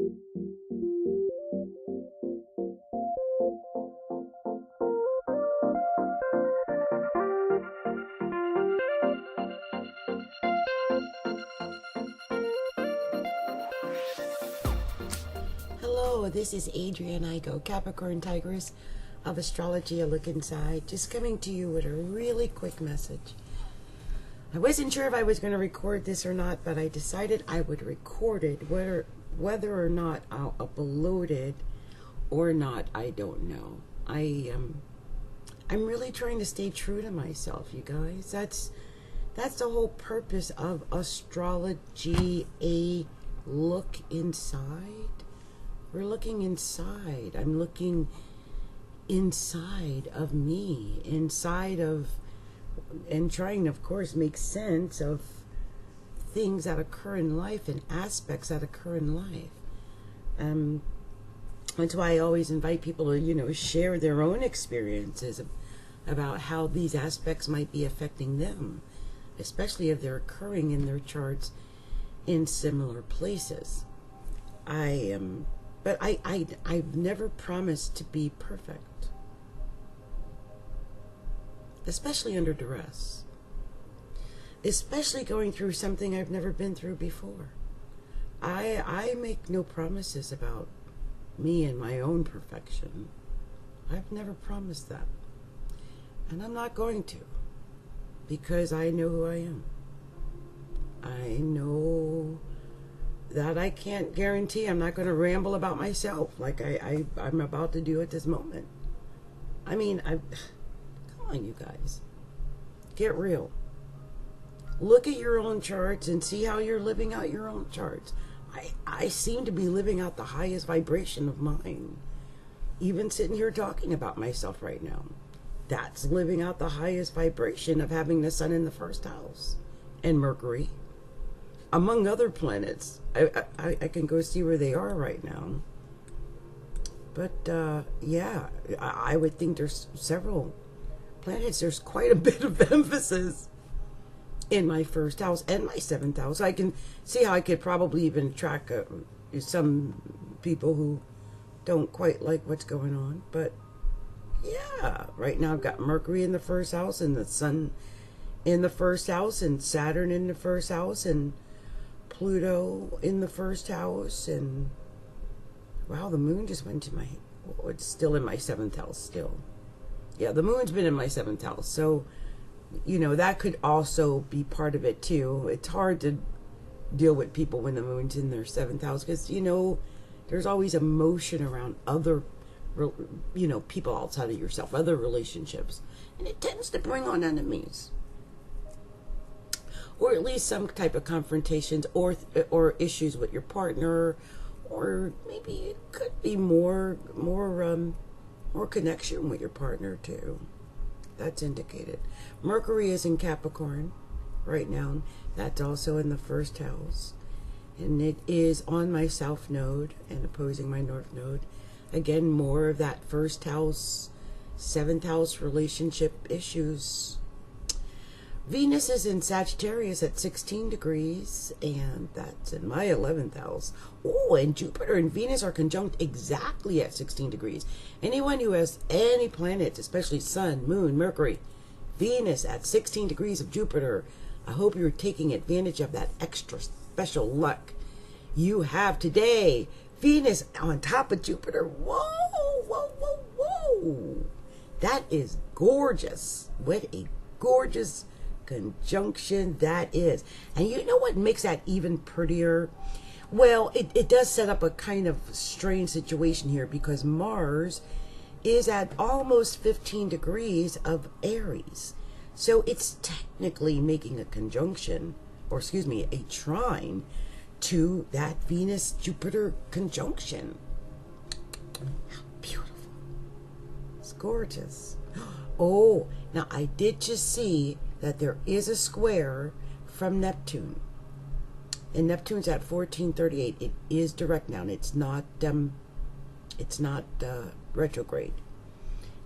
Hello, this is Adrienne Igo, Capricorntigress of Astrology, A Look Inside, just coming to you with a really quick message. I wasn't sure if I was going to record this or not, but I decided I would record it. Whether or not I'll upload it or not, I don't know. I'm really trying to stay true to myself, you guys. That's the whole purpose of Astrology, A Look Inside. We're looking inside. I'm looking inside of me, inside of, and trying to, of course, make sense of things that occur in life and aspects that occur in life. That's why I always invite people to, share their own experiences about how these aspects might be affecting them, especially if they're occurring in their charts in similar places. But I've never promised to be perfect, especially under duress, especially going through something I've never been through before. I make no promises about me and my own perfection. I've never promised that, and I'm not going to, because I know who I am. I know that I can't guarantee. I'm not going to ramble about myself like I'm about to do at this moment. I mean, come on, you guys. Get real. Look at your own charts and see how you're living out your own charts. I seem to be living out the highest vibration of mine. Even sitting here talking about myself right now. That's living out the highest vibration of having the sun in the first house. And Mercury, among other planets. I can go see where they are right now. But, yeah, I would think there's several planets. There's quite a bit of emphasis in my first house and my seventh house. I can see how I could probably even track some people who don't quite like what's going on. But, yeah, right now I've got Mercury in the first house and the sun in the first house and Saturn in the first house and Pluto in the first house, and wow, the moon just went to it's still in my seventh house still. Yeah, the moon's been in my seventh house, so that could also be part of it too. It's hard to deal with people when the moon's in their seventh house because there's always emotion around other people outside of yourself, other relationships, and it tends to bring on enemies. Or at least some type of confrontations or issues with your partner, or maybe it could be more connection with your partner too. That's indicated. Mercury is in Capricorn right now. That's also in the first house, and it is on my south node and opposing my north node. Again, more of that first house, seventh house relationship issues. Venus is in Sagittarius at 16 degrees, and that's in my 11th house. Oh, and Jupiter and Venus are conjunct exactly at 16 degrees. Anyone who has any planets, especially Sun, Moon, Mercury, Venus at 16 degrees of Jupiter, I hope you're taking advantage of that extra special luck you have today. Venus on top of Jupiter. Whoa, whoa, whoa, whoa. That is gorgeous. What a gorgeous conjunction that is. And you know what makes that even prettier? Well, it does set up a kind of strange situation here because Mars is at almost 15 degrees of Aries. So it's technically making a conjunction, or excuse me, a trine to that Venus-Jupiter conjunction. How beautiful. It's gorgeous. Oh, now I did just see that there is a square from Neptune. And Neptune's at 1438. It is direct now. It's not retrograde.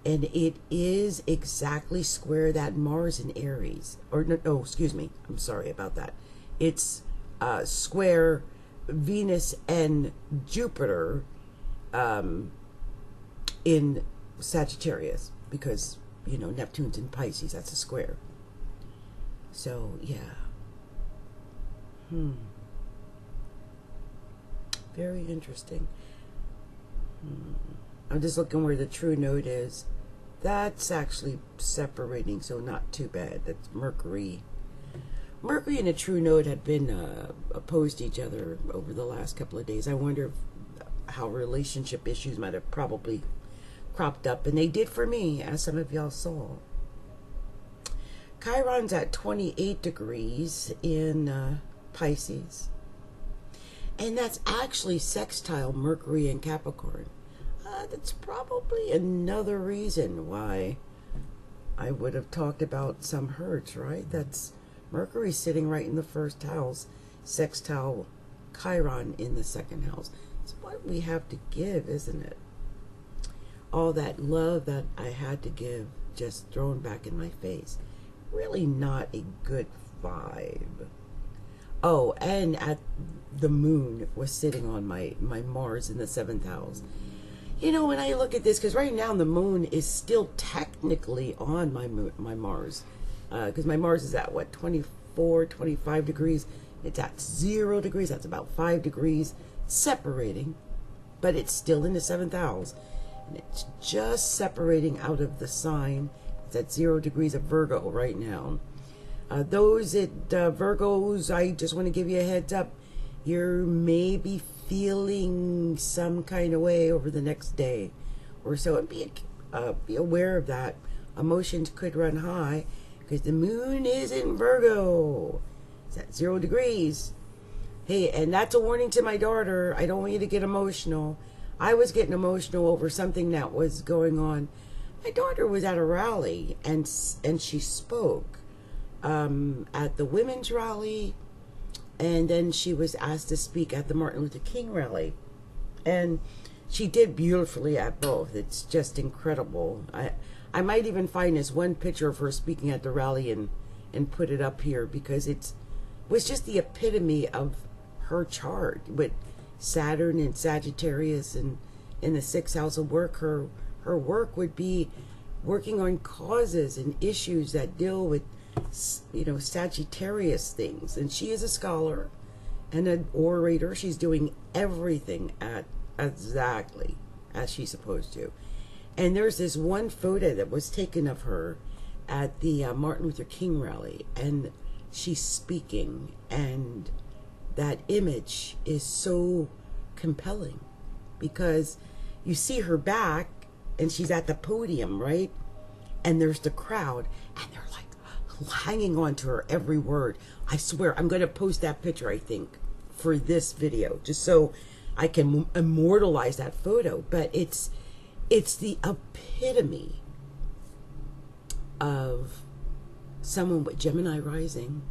And it is exactly square that Mars in Aries. Or no, excuse me. I'm sorry about that. It's square Venus and Jupiter in Sagittarius, because, you know, Neptune's in Pisces, that's a square. So, yeah. Very interesting. I'm just looking where the true node is. That's actually separating, so not too bad. That's Mercury. Mercury and a true node had been opposed to each other over the last couple of days. I wonder how relationship issues might have probably cropped up, and they did for me, as some of y'all saw. Chiron's at 28 degrees in Pisces, and that's actually sextile Mercury and Capricorn. That's probably another reason why I would have talked about some hurts, right? That's Mercury sitting right in the first house, sextile Chiron in the second house. It's what we have to give, isn't it? All that love that I had to give just thrown back in my face. Really not a good vibe. Oh, and at the moon was sitting on my Mars in the 7th house. You know, when I look at this, because right now the moon is still technically on my Mars. Because my Mars is at, what, 24, 25 degrees. It's at 0 degrees. That's about 5 degrees separating. But it's still in the 7th house. And it's just separating out of the sign. It's at 0 degrees of Virgo right now. Those at Virgos, I just want to give you a heads up. You're maybe feeling some kind of way over the next day or so. And be aware of that. Emotions could run high because the moon is in Virgo. It's at 0 degrees. Hey, and that's a warning to my daughter. I don't want you to get emotional. I was getting emotional over something that was going on. My daughter was at a rally and she spoke at the women's rally, and then she was asked to speak at the Martin Luther King rally, and she did beautifully at both. It's just incredible. I might even find this one picture of her speaking at the rally and put it up here, because it was just the epitome of her chart with Saturn and Sagittarius and in the 6th house of work. Her work would be working on causes and issues that deal with, you know, Sagittarius things. And she is a scholar and an orator. She's doing everything exactly as she's supposed to. And there's this one photo that was taken of her at the Martin Luther King rally, and she's speaking, and that image is so compelling because you see her back and she's at the podium, right? And there's the crowd, and they're like hanging on to her every word. I swear, I'm going to post that picture, I think, for this video, just so I can immortalize that photo. But it's the epitome of someone with Gemini rising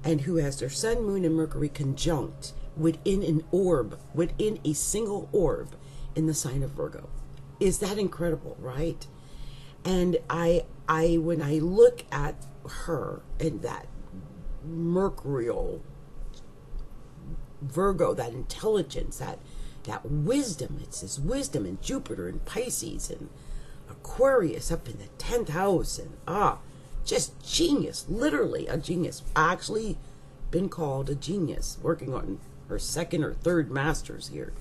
and who has their sun, moon, and Mercury conjunct within an orb, within a single orb in the sign of Virgo. Is that incredible, right? And I when I look at her and that mercurial Virgo, that intelligence, that wisdom, it's this wisdom in Jupiter and Pisces and Aquarius up in the 10th house, and just genius, literally a genius. Actually been called a genius, working on her 2nd or 3rd masters here.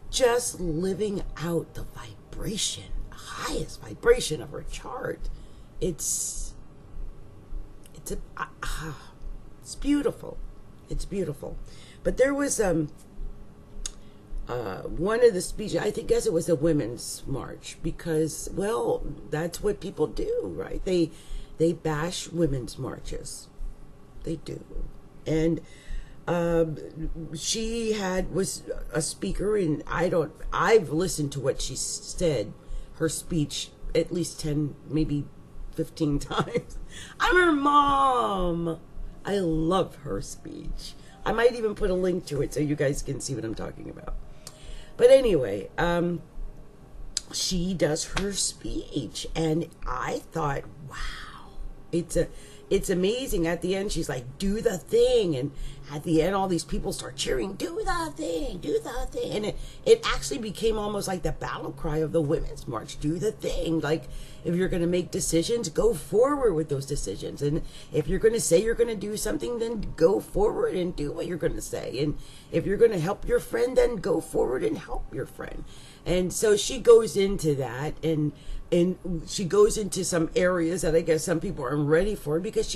Just living out the vibration, highest vibration of her chart. It's beautiful. It's beautiful. But there was one of the speeches, I guess it was a women's march, because, well, that's what people do, right? They bash women's marches. They do. And she was a speaker, and I've listened to what she said, her speech, at least 10, maybe 15 times. I'm her mom. I love her speech. I might even put a link to it so you guys can see what I'm talking about. But anyway, she does her speech, and I thought, wow, it's amazing. At the end, she's like, do the thing. And at the end, all these people start cheering, do the thing, do the thing. And it actually became almost like the battle cry of the Women's March, do the thing. Like, if you're going to make decisions, go forward with those decisions. And if you're going to say you're going to do something, then go forward and do what you're going to say. And if you're going to help your friend, then go forward and help your friend. And so she goes into that, and she goes into some areas that I guess some people aren't ready for, because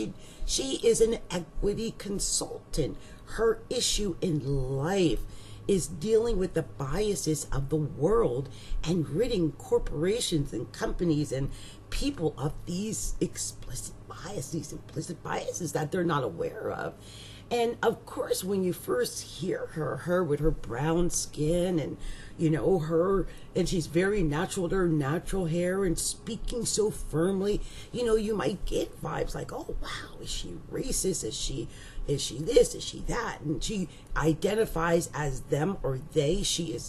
she is an equity consultant. Her issue in life is dealing with the biases of the world and ridding corporations and companies and people of these implicit biases that they're not aware of. And of course, when you first hear her with her brown skin and, you know, and she's very natural with her natural hair and speaking so firmly, you know, you might get vibes like, oh, wow, is she racist? Is she this? Is she that? And she identifies as them or they. She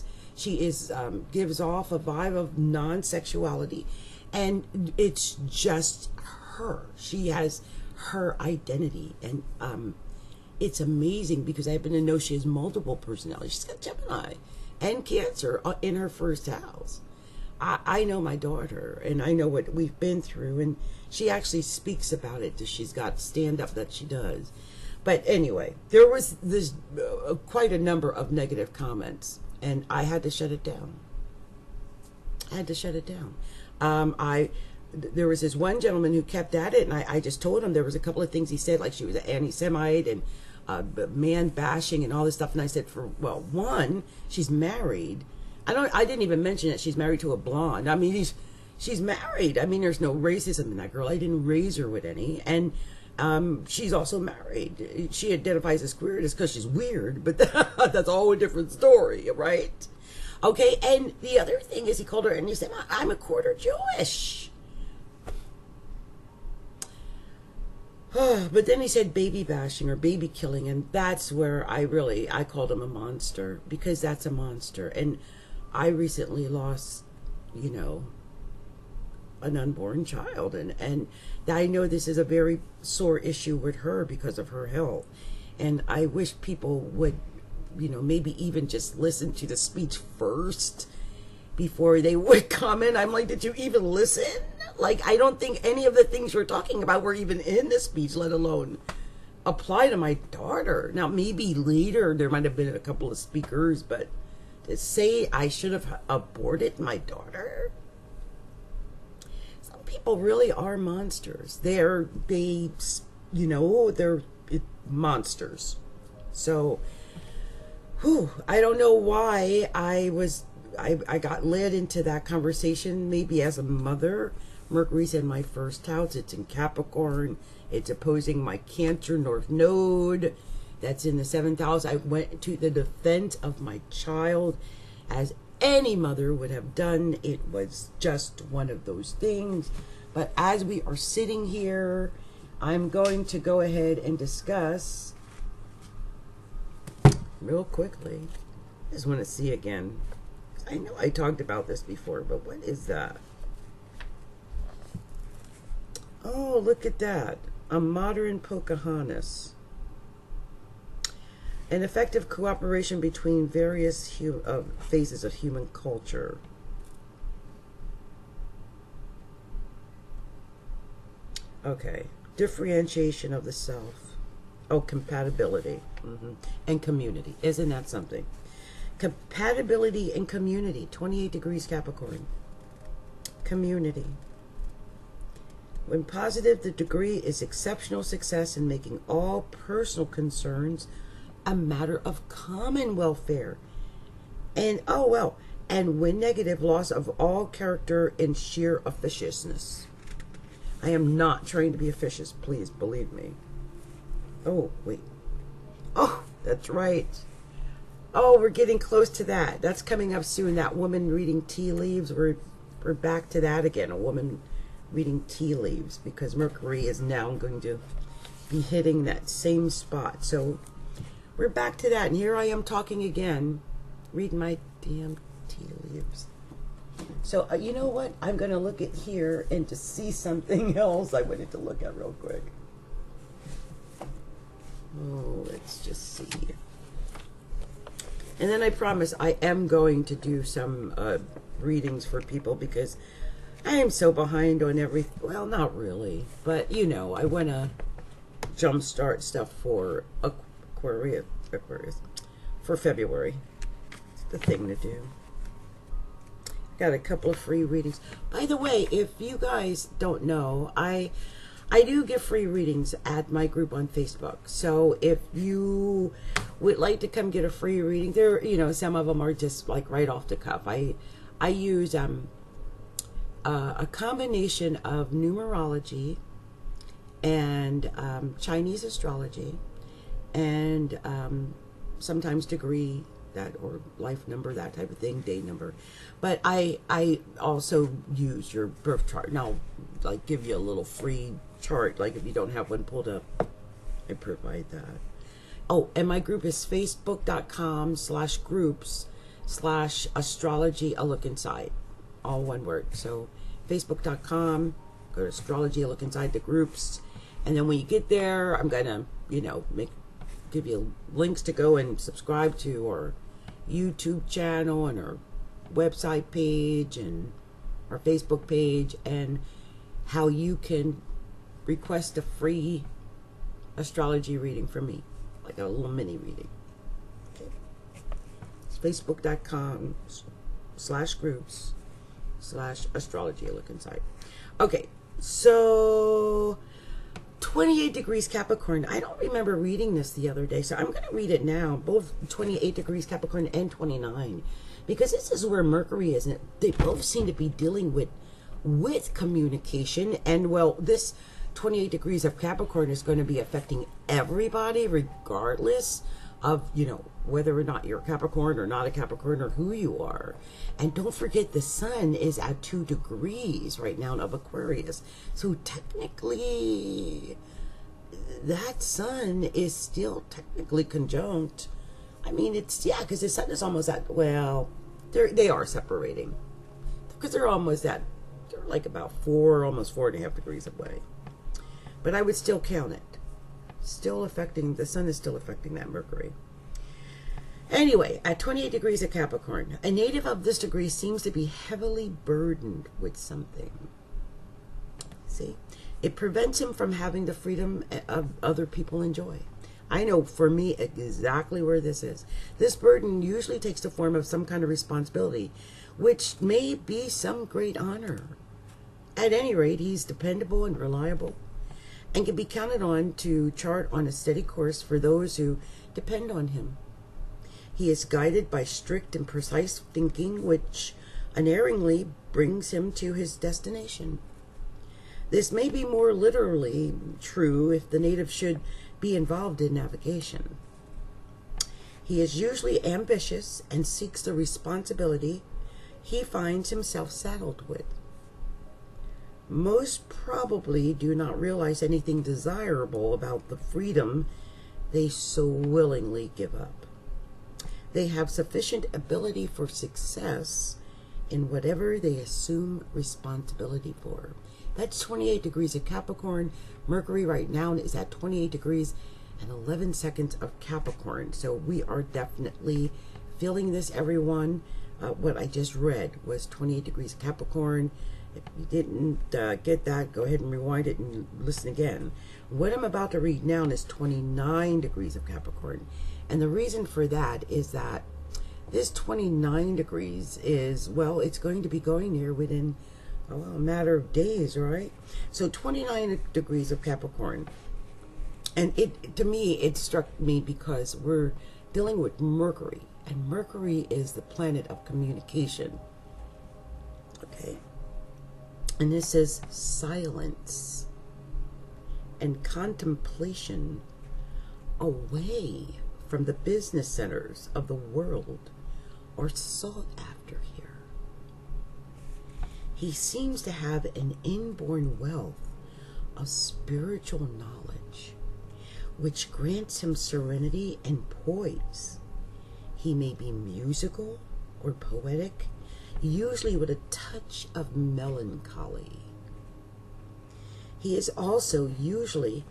gives off a vibe of non-sexuality. And it's just her. She has her identity. And, it's amazing because I happen to know she has multiple personalities. She's got Gemini and Cancer in her first house. I know my daughter, and I know what we've been through, and she actually speaks about it. She's got stand-up that she does. But anyway, there was this quite a number of negative comments, and I had to shut it down. There was this one gentleman who kept at it, and I just told him there was a couple of things he said, like she was an anti-Semite and man bashing and all this stuff. And I said, one, she's married. I didn't even mention that she's married to a blonde. I mean, she's married. I mean, there's no racism in that girl. I didn't raise her with any. And she's also married. She identifies as queer just because she's weird, but that's all a different story, right? Okay, and the other thing is he called her, and he said, I'm a quarter Jewish. But then he said baby bashing or baby killing, and that's where I called him a monster, because that's a monster. And I recently lost, you know, an unborn child, and I know this is a very sore issue with her because of her health. And I wish people would, you know, maybe even just listen to the speech first before they would comment. I'm like, did you even listen? Like, I don't think any of the things you're talking about were even in the speech, let alone apply to my daughter. Now, maybe later there might have been a couple of speakers, but to say I should have aborted my daughter? Some people really are monsters. They're monsters. So, I don't know why I got led into that conversation, maybe as a mother. Mercury's in my first house. It's in Capricorn. It's opposing my Cancer North Node. That's in the 7th house. I went to the defense of my child, as any mother would have done. It was just one of those things. But as we are sitting here, I'm going to go ahead and discuss real quickly. I just want to see again. I know I talked about this before, but what is that? Oh, look at that. A modern Pocahontas. An effective cooperation between various phases of human culture. Okay. Differentiation of the self. Oh, compatibility. And community. Isn't that something? Compatibility and community. 28 degrees Capricorn. Community. When positive, the degree is exceptional success in making all personal concerns a matter of common welfare. And, and when negative, loss of all character and sheer officiousness. I am not trying to be officious, please believe me. Oh, wait. Oh, that's right. Oh, we're getting close to that. That's coming up soon. That woman reading tea leaves. We're back to that again. A woman reading tea leaves, because Mercury is now going to be hitting that same spot. So we're back to that. And here I am talking again, reading my damn tea leaves. So you know what? I'm going to look at here and to see something else I wanted to look at real quick. Oh, let's just see. And then I promise I am going to do some readings for people because I am so behind on everything. Well, not really, but you know, I want to jumpstart stuff for Aquarius for February. It's the thing to do. Got a couple of free readings. By the way, if you guys don't know, I do give free readings at my group on Facebook. So if you would like to come get a free reading, there, you know, some of them are just like right off the cuff. I use a combination of numerology and Chinese astrology and sometimes degree that or life number, that type of thing, day number. But I also use your birth chart, and I'll like give you a little free chart, like if you don't have one pulled up, I provide that. Oh, and my group is facebook.com/groups/astrology a look inside, all one word. So facebook.com, go to astrology a look inside the groups, and then when you get there, I'm gonna, you know, give you links to go and subscribe to our YouTube channel and our website page and our Facebook page, and how you can request a free astrology reading from me, like a little mini reading. Okay. It's facebook.com/groups/astrology look inside. Okay, so 28 degrees Capricorn. I don't remember reading this the other day, so I'm going to read it now, both 28 degrees Capricorn and 29, because this is where Mercury is, and they both seem to be dealing with communication. And well, this 28 degrees of Capricorn is going to be affecting everybody regardless of, you know, whether or not you're a Capricorn or not a Capricorn or who you are. And don't forget, the sun is at 2 degrees right now of Aquarius. So technically, that sun is still technically conjunct. I mean, it's, yeah, because the sun is almost at, well, they are separating. Because they're like about 4, almost 4.5 degrees away. But I would still count it. Still affecting, the sun is still affecting that Mercury. Anyway, at 28 degrees of Capricorn, a native of this degree seems to be heavily burdened with something. See? It prevents him from having the freedom of other people enjoy. I know for me exactly where this is. This burden usually takes the form of some kind of responsibility, which may be some great honor. At any rate, he's dependable and reliable, and can be counted on to chart on a steady course for those who depend on him. He is guided by strict and precise thinking, which unerringly brings him to his destination. This may be more literally true if the native should be involved in navigation. He is usually ambitious and seeks the responsibility he finds himself saddled with. Most probably do not realize anything desirable about the freedom they so willingly give up. They have sufficient ability for success in whatever they assume responsibility for. That's 28 degrees of Capricorn. Mercury right now is at 28 degrees and 11 seconds of Capricorn. So we are definitely feeling this, everyone. What I just read was 28 degrees of Capricorn. If you didn't get that, go ahead and rewind it and listen again. What I'm about to read now is 29 degrees of Capricorn. And the reason for that is that this 29 degrees is, well, it's going to be going here within a matter of days, right? So 29 degrees of Capricorn. And to me, it struck me because we're dealing with Mercury. And Mercury is the planet of communication. Okay. And this is silence and contemplation away from the business centers of the world are sought after here. He seems to have an inborn wealth of spiritual knowledge, which grants him serenity and poise. He may be musical or poetic, usually with a touch of melancholy. He is also usually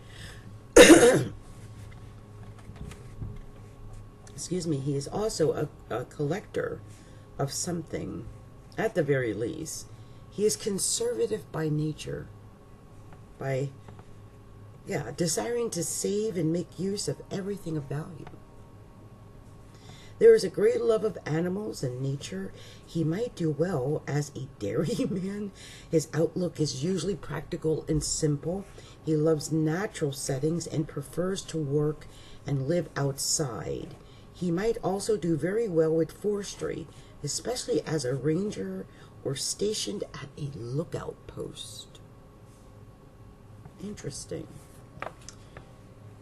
excuse me, he is also a collector of something, at the very least. He is conservative by nature, by, desiring to save and make use of everything of value. There is a great love of animals and nature. He might do well as a dairyman. His outlook is usually practical and simple. He loves natural settings and prefers to work and live outside. He might also do very well with forestry, especially as a ranger or stationed at a lookout post. Interesting.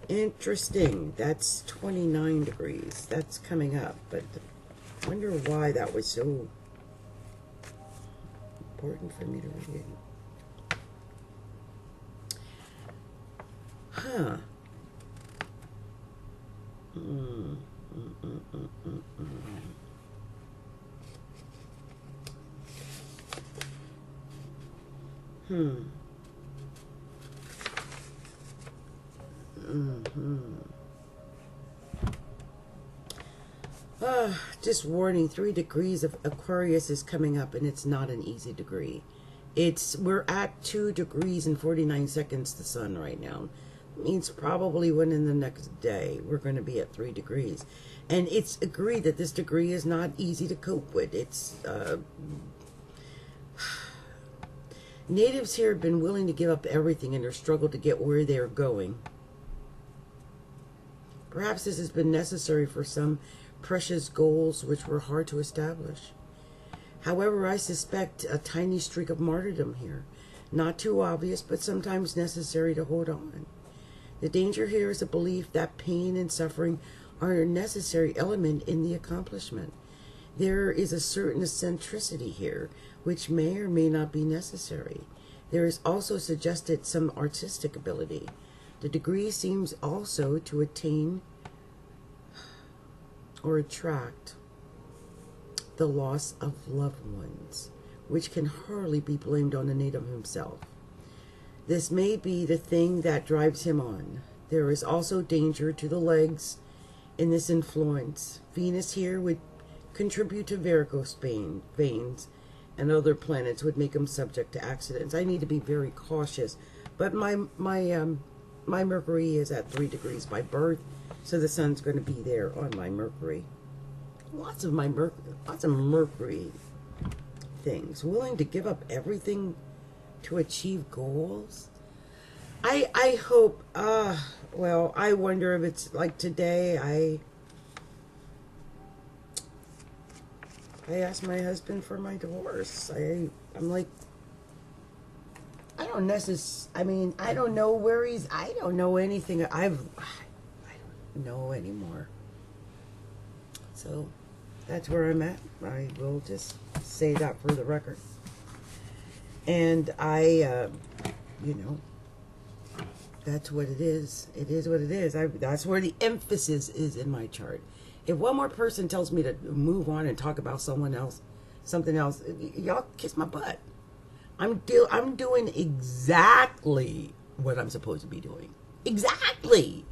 Interesting. That's 29 degrees. That's coming up, but I wonder why that was so important for me to read. Huh. Just warning, 3 degrees of Aquarius is coming up, and it's not an easy degree. We're at 2 degrees and 49 seconds the sun right now. It means probably within the next day we're going to be at 3 degrees. And it's agreed that this degree is not easy to cope with. It's natives here have been willing to give up everything in their struggle to get where they're going. Perhaps this has been necessary for some precious goals which were hard to establish. However, I suspect a tiny streak of martyrdom here. Not too obvious, but sometimes necessary to hold on. The danger here is a belief that pain and suffering are a necessary element in the accomplishment. There is a certain eccentricity here, which may or may not be necessary. There is also suggested some artistic ability. The degree seems also to attain or attract the loss of loved ones, which can hardly be blamed on the native himself. This may be the thing that drives him on. There is also danger to the legs in this influence. Venus here would contribute to varicose veins, and other planets would make him subject to accidents. I need to be very cautious, but my Mercury is at 3 degrees by birth, so the sun's going to be there on my Mercury. Lots of Mercury things. Willing to give up everything to achieve goals. I hope. Well, I wonder if it's like today. I asked my husband for my divorce. I'm like, I don't know where he's. I don't know anything. I don't know anymore. So that's where I'm at. I will just say that for the record. And that's what it is. It is what it is. That's where the emphasis is in my chart. If one more person tells me to move on and talk about something else, y'all kiss my butt. I'm doing exactly what I'm supposed to be doing. Exactly.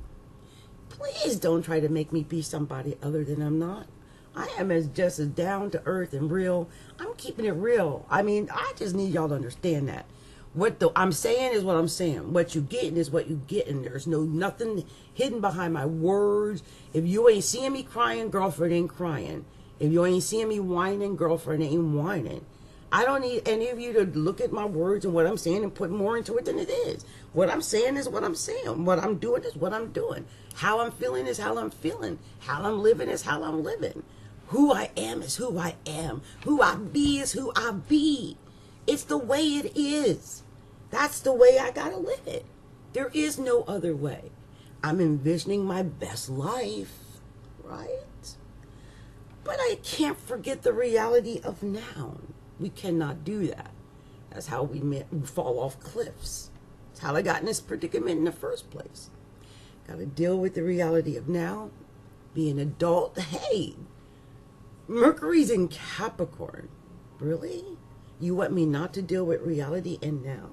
Please don't try to make me be somebody other than I'm not. I am just as down to earth and real. I'm keeping it real. I just need y'all to understand that. What I'm saying is what I'm saying. What you getting is what you getting. There's nothing hidden behind my words. If you ain't seeing me crying, girlfriend ain't crying. If you ain't seeing me whining, girlfriend ain't whining. I don't need any of you to look at my words and what I'm saying and put more into it than it is. What I'm saying is what I'm saying. What I'm doing is what I'm doing. How I'm feeling is how I'm feeling. How I'm living is how I'm living. Who I am is who I am. Who I be is who I be. It's the way it is. That's the way I gotta live it. There is no other way. I'm envisioning my best life, right? But I can't forget the reality of now. We cannot do that. That's how we fall off cliffs. That's how I got in this predicament in the first place. Gotta deal with the reality of now. Be an adult. Hey, Mercury's in Capricorn. Really? You want me not to deal with reality and now?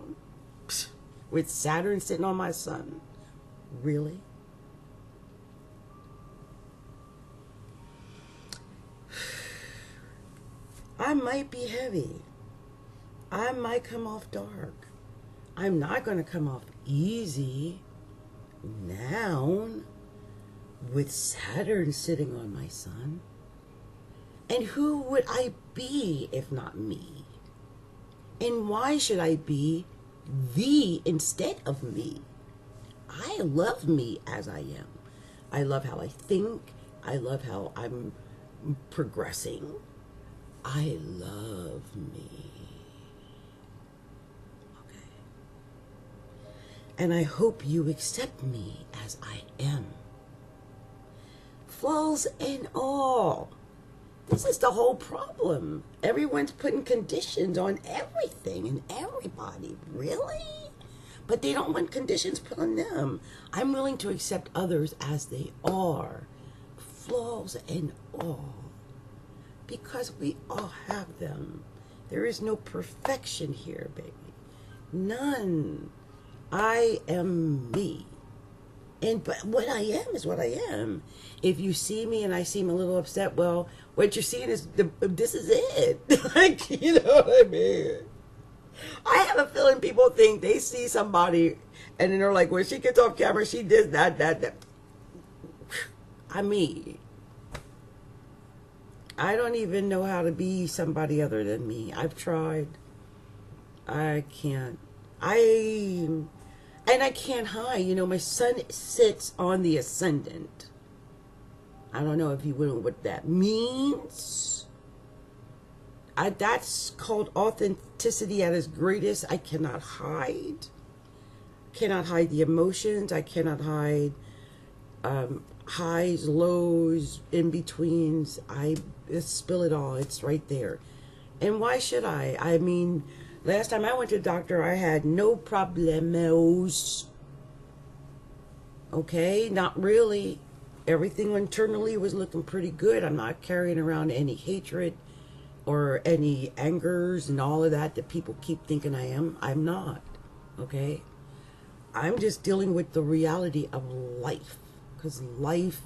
Psst, with Saturn sitting on my sun? Really? I might be heavy. I might come off dark. I'm not going to come off easy now with Saturn sitting on my sun. And who would I be if not me? And why should I be the instead of me? I love me as I am. I love how I think. I love how I'm progressing. I love me. Okay. And I hope you accept me as I am. Flaws and all. This is the whole problem. Everyone's putting conditions on everything and everybody. Really? But they don't want conditions put on them. I'm willing to accept others as they are. Flaws and all. Because we all have them. There is no perfection here, baby. None. I am me. But what I am is what I am. If you see me and I seem a little upset, well, what you're seeing is this is it. Like, you know what I mean? I have a feeling people think they see somebody and then they're like, when she gets off camera, she did that. I'm me. I don't even know how to be somebody other than me. I've tried. I can't. And I can't hide. You know, my sun sits on the ascendant. I don't know if you know what that means. That's called authenticity at its greatest. I cannot hide. Cannot hide the emotions. I cannot hide highs, lows, in-betweens. I spill it all. It's right there. And why should I? I mean, last time I went to the doctor, I had no problemos. Okay, not really. Everything internally was looking pretty good. I'm not carrying around any hatred or any angers and all of that people keep thinking I am. I'm not. Okay? I'm just dealing with the reality of life. Because life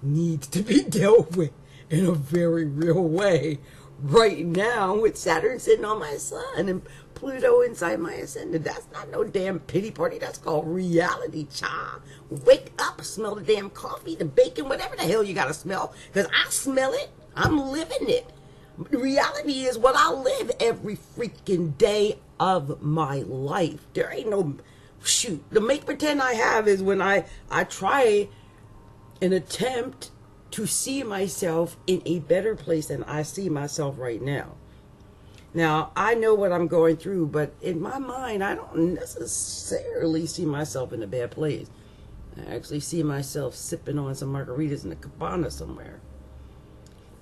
needs to be dealt with in a very real way. Right now, with Saturn sitting on my sun and Pluto inside my ascendant. That's not no damn pity party. That's called reality, child. Wake up, smell the damn coffee, the bacon, whatever the hell you gotta smell. Because I smell it. I'm living it. Reality is what I live every freaking day of my life. There ain't no, shoot. The make pretend I have is when I try an attempt to see myself in a better place than I see myself right now. Now, I know what I'm going through, but in my mind, I don't necessarily see myself in a bad place. I actually see myself sipping on some margaritas in a cabana somewhere.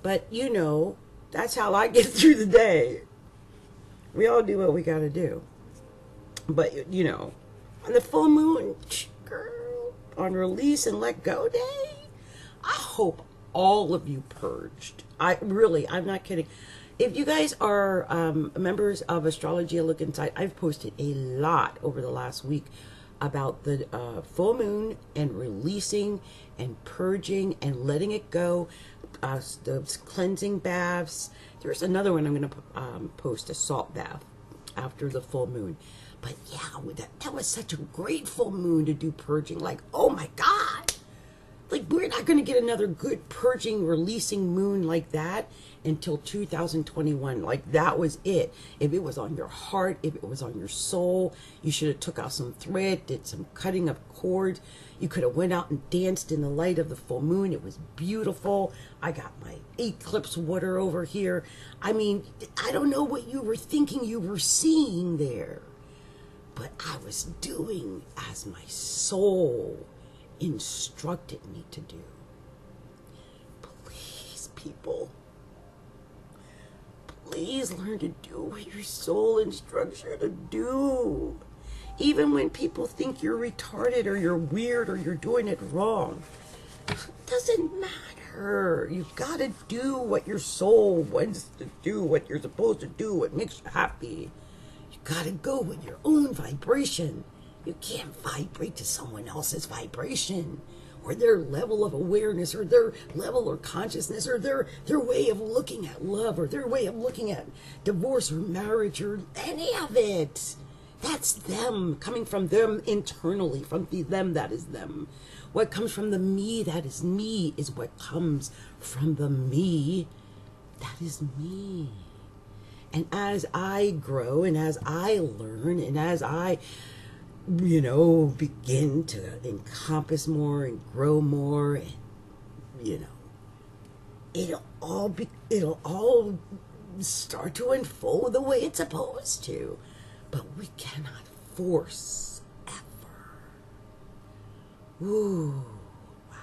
But, you know, that's how I get through the day. We all do what we got to do. But, you know, on the full moon, girl, on release and let go day, I hope all of you purged. I'm not kidding. If you guys are members of Astrology, a look inside, I've posted a lot over the last week about the full moon and releasing and purging and letting it go, the cleansing baths. There's another one I'm going to post, a salt bath after the full moon. But yeah, that was such a great full moon to do purging. Like, oh my God. Like, we're not going to get another good purging, releasing moon like that until 2021. Like, that was it. If it was on your heart, if it was on your soul, you should have took out some thread, did some cutting of cords. You could have went out and danced in the light of the full moon. It was beautiful. I got my eclipse water over here. I mean, I don't know what you were thinking you were seeing there, but I was doing as my soul instructed me to do. Please, people, please learn to do what your soul instructs you to do. Even when people think you're retarded or you're weird or you're doing it wrong, it doesn't matter. You gotta do what your soul wants to do, what you're supposed to do, what makes you happy. You gotta go with your own vibration. You can't vibrate to someone else's vibration. or their level of awareness, or their level of consciousness, or their way of looking at love, or their way of looking at divorce or marriage, or any of it. That's them, coming from them internally, from the them that is them. What comes from the me that is me is what comes from the me that is me. And as I grow, and as I learn, and as I, begin to encompass more and grow more, and, it'll all start to unfold the way it's supposed to. But we cannot force ever. Ooh, wow.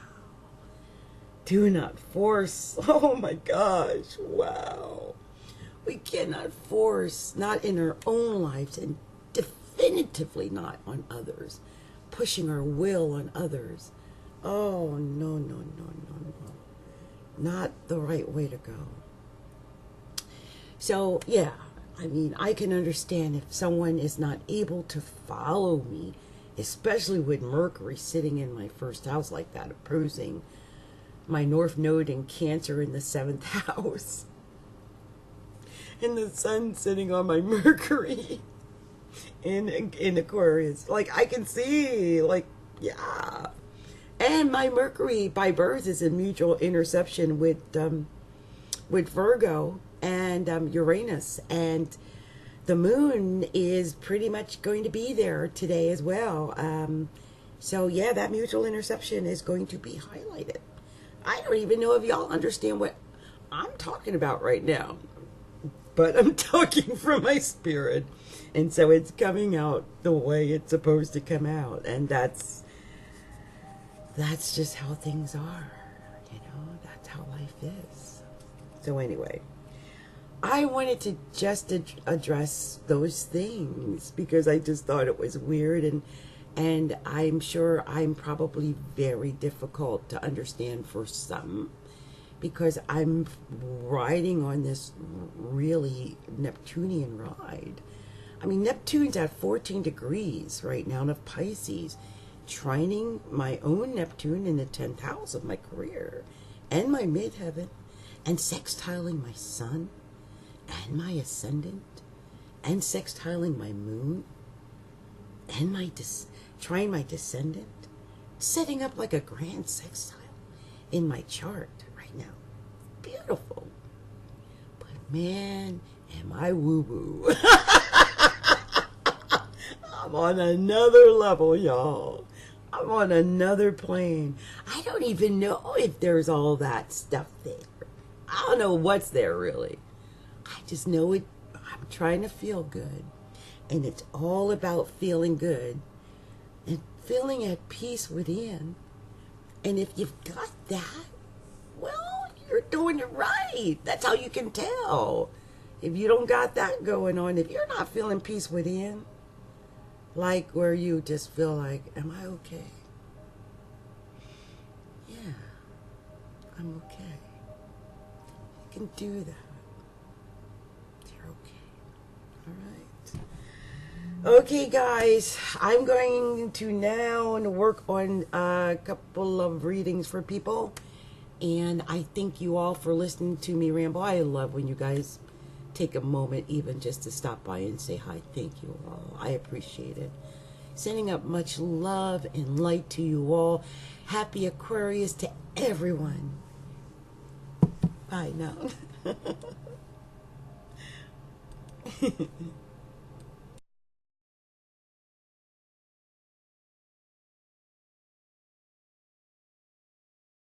Do not force. Oh my gosh, wow. We cannot force, not in our own lives, and definitively not on others. Pushing our will on others. Oh, no, no, no, no, no. Not the right way to go. So, yeah. I mean, I can understand if someone is not able to follow me, especially with Mercury sitting in my first house like that, opposing my North Node in Cancer in the 7th house. And the Sun sitting on my Mercury in Aquarius. Like, I can see, like, yeah. And my Mercury by birth is in mutual interception with Virgo and Uranus, and the moon is pretty much going to be there today as well. So yeah, that mutual interception is going to be highlighted. I don't even know if y'all understand what I'm talking about right now, but I'm talking from my spirit, and so it's coming out the way it's supposed to come out, and that's just how things are, that's how life is. So anyway, I wanted to just address those things because I just thought it was weird, and I'm sure I'm probably very difficult to understand for some, because I'm riding on this really Neptunian ride. I mean, Neptune's at 14 degrees right now of Pisces, trining my own Neptune in the 10th house of my career and my midheaven, and sextiling my sun and my ascendant, and sextiling my moon, and my trying my descendant, setting up like a grand sextile in my chart right now. Beautiful. But man, am I woo-woo. I'm on another level, y'all. I'm on another plane. I don't even know if there's all that stuff there. I don't know what's there, really. I just know it. I'm trying to feel good. And it's all about feeling good and feeling at peace within. And if you've got that, well, you're doing it right. That's how you can tell. If you don't got that going on, if you're not feeling peace within, like where you just feel like, am I okay? Yeah, I'm okay. You can do that. You're okay. All right. Okay, guys, I'm going to now work on a couple of readings for people. And I thank you all for listening to me ramble. I love when you guys take a moment even just to stop by and say hi. Thank you all. I appreciate it. Sending up much love and light to you all. Happy Aquarius to everyone. Bye now.